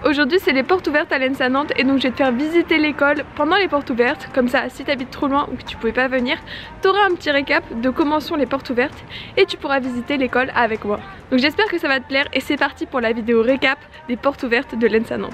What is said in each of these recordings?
Aujourd'hui c'est les portes ouvertes à l'ENSA Nantes et donc je vais te faire visiter l'école pendant les portes ouvertes. Comme ça si t'habites trop loin ou que tu pouvais pas venir, t'auras un petit récap de comment sont les portes ouvertes et tu pourras visiter l'école avec moi. Donc j'espère que ça va te plaire et c'est parti pour la vidéo récap des portes ouvertes de l'ENSA Nantes.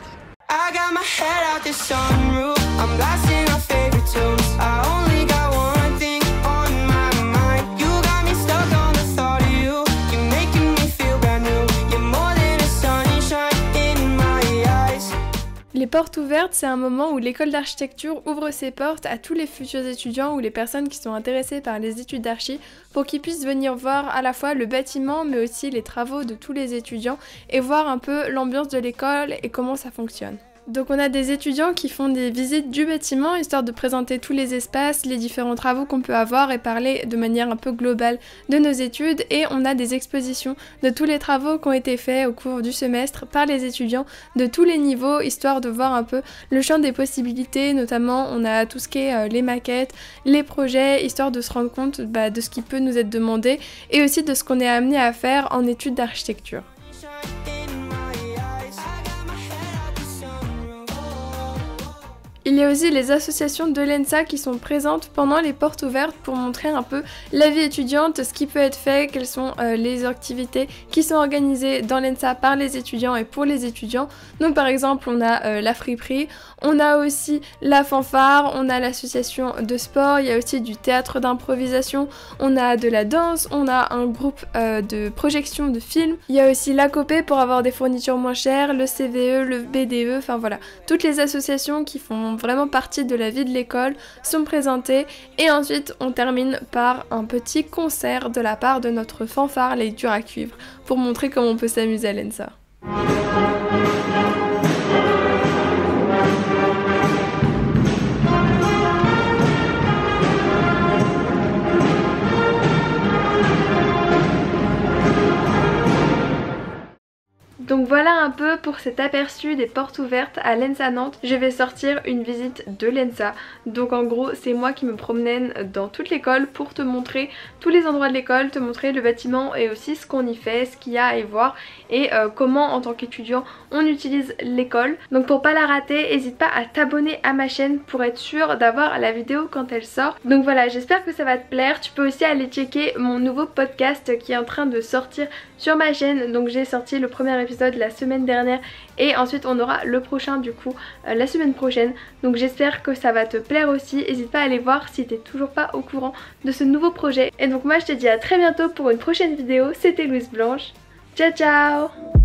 Les portes ouvertes, c'est un moment où l'école d'architecture ouvre ses portes à tous les futurs étudiants ou les personnes qui sont intéressées par les études d'archi pour qu'ils puissent venir voir à la fois le bâtiment mais aussi les travaux de tous les étudiants et voir un peu l'ambiance de l'école et comment ça fonctionne. Donc on a des étudiants qui font des visites du bâtiment histoire de présenter tous les espaces, les différents travaux qu'on peut avoir et parler de manière un peu globale de nos études, et on a des expositions de tous les travaux qui ont été faits au cours du semestre par les étudiants de tous les niveaux histoire de voir un peu le champ des possibilités. Notamment on a tout ce qui est les maquettes, les projets, histoire de se rendre compte de ce qui peut nous être demandé et aussi de ce qu'on est amené à faire en études d'architecture. Il y a aussi les associations de l'ENSA qui sont présentes pendant les portes ouvertes pour montrer un peu la vie étudiante, ce qui peut être fait, quelles sont les activités qui sont organisées dans l'ENSA par les étudiants et pour les étudiants. Donc par exemple on a la friperie, on a aussi la fanfare, on a l'association de sport, il y a aussi du théâtre d'improvisation, on a de la danse, on a un groupe de projection de films, il y a aussi l'ACOPE pour avoir des fournitures moins chères, le CVE, le BDE, enfin voilà, toutes les associations qui font vraiment partie de la vie de l'école sont présentées, et ensuite on termine par un petit concert de la part de notre fanfare les durs à cuivre pour montrer comment on peut s'amuser à l'ENSA. Donc voilà un peu pour cet aperçu des portes ouvertes à l'ENSA Nantes. Je vais sortir une visite de l'ENSA. Donc en gros c'est moi qui me promène dans toute l'école pour te montrer tous les endroits de l'école, te montrer le bâtiment et aussi ce qu'on y fait, ce qu'il y a à y voir et comment en tant qu'étudiant on utilise l'école. Donc pour pas la rater, n'hésite pas à t'abonner à ma chaîne pour être sûr d'avoir la vidéo quand elle sort. Donc voilà, j'espère que ça va te plaire. Tu peux aussi aller checker mon nouveau podcast qui est en train de sortir sur ma chaîne. Donc j'ai sorti le premier épisode la semaine dernière et ensuite on aura le prochain du coup la semaine prochaine. Donc j'espère que ça va te plaire aussi. N'hésite pas à aller voir si t'es toujours pas au courant de ce nouveau projet. Et donc moi je te dis à très bientôt pour une prochaine vidéo. C'était Louise Blanche. Ciao ciao.